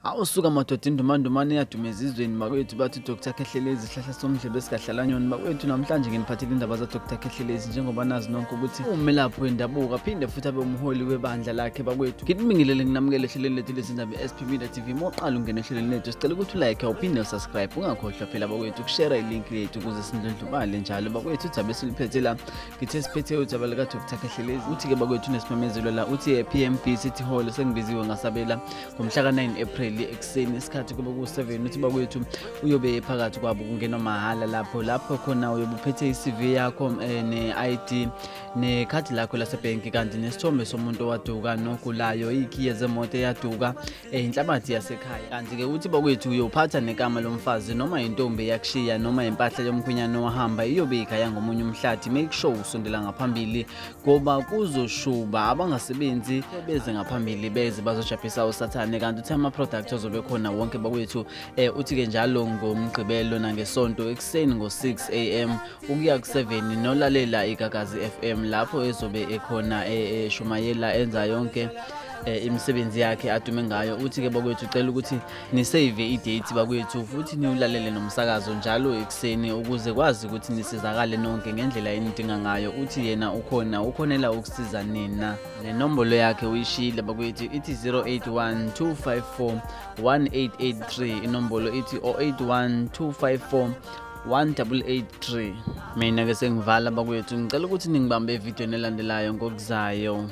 Awusuka madoda indumandumane yadumeza izweni bakwethu bathi Dr Khlelezi Ethula somdlebe esikahlalanyoni bakwethu namhlanje nginiphathele indaba za Dr Khlelezi njengoba nazi nonke ukuthi umelaphi wendabuko aphinde futhi abe umholi webandla lakhe bakwethu. Ngibingelele nginamukele ehlelweni lethu lezindaba SP Media TV moqala ungena ehlelweni lethu sicela ukuthi like uphinde usubscribe ungakhohlwa phela bakwethu ukushare ilink lethu ukuze sindlondlubale njalo bakwethu uthabe siliphethe la ngithe siphethe uthaba lika Dr Khlelezi uthi ke bakwethu nesimemezelo la uthi PMB City Hall sengibiziwe ngasabela ngomhla ka9 April ekseni isikhathi kuba ku7 uthi bakwethu uyobe phakathi kwabo kungena mahala lapho khona uyobe uphethe iCV yakho ne-ID nekhadi lakho lasebhenki kanti nesithombe somuntu owaduka nogulayo ikhiye zemoto eyaduka inhlabathi yasekhaya kanti ke uthi bakwethu uyophatha nekama lomfazi noma intombi yakushiya noma impahla yomkhwenyana owahamba iyobe ikhaya ngomunye umhlathi. Make sure usondela ngaphambili ngoba kuzoshuba abangasebenzi beze ngaphambili beze bazojaphisa usathane kanti uthi ama product ozobe khona wonke bakwethu uthi ke njalo ngomgqibelo nangesonto ekseni ngo6 am ukuya ku7 nolalela iGagazi FM lapho ezobe ekhona eshumayela enza yonke imisebenzi yakhe adume ngayo. Uthi ke bakwethu ucela ukuthi ni save i-date bakwethu futhi niulalele nomsakazo njalo ekseni ukuze kwazi ukuthi nisizakale nonke ngendlela enidinga ngayo. Uthi yena ukhonela ukusiza nina nenombolo yakhe uyishile bakwethu ithi 081 254 1883 inombolo ithi 081 254 1883. Mina ke sengivala bakwethu ngicela ukuthi ningibambe evidweni elandelayo ngokuzayo.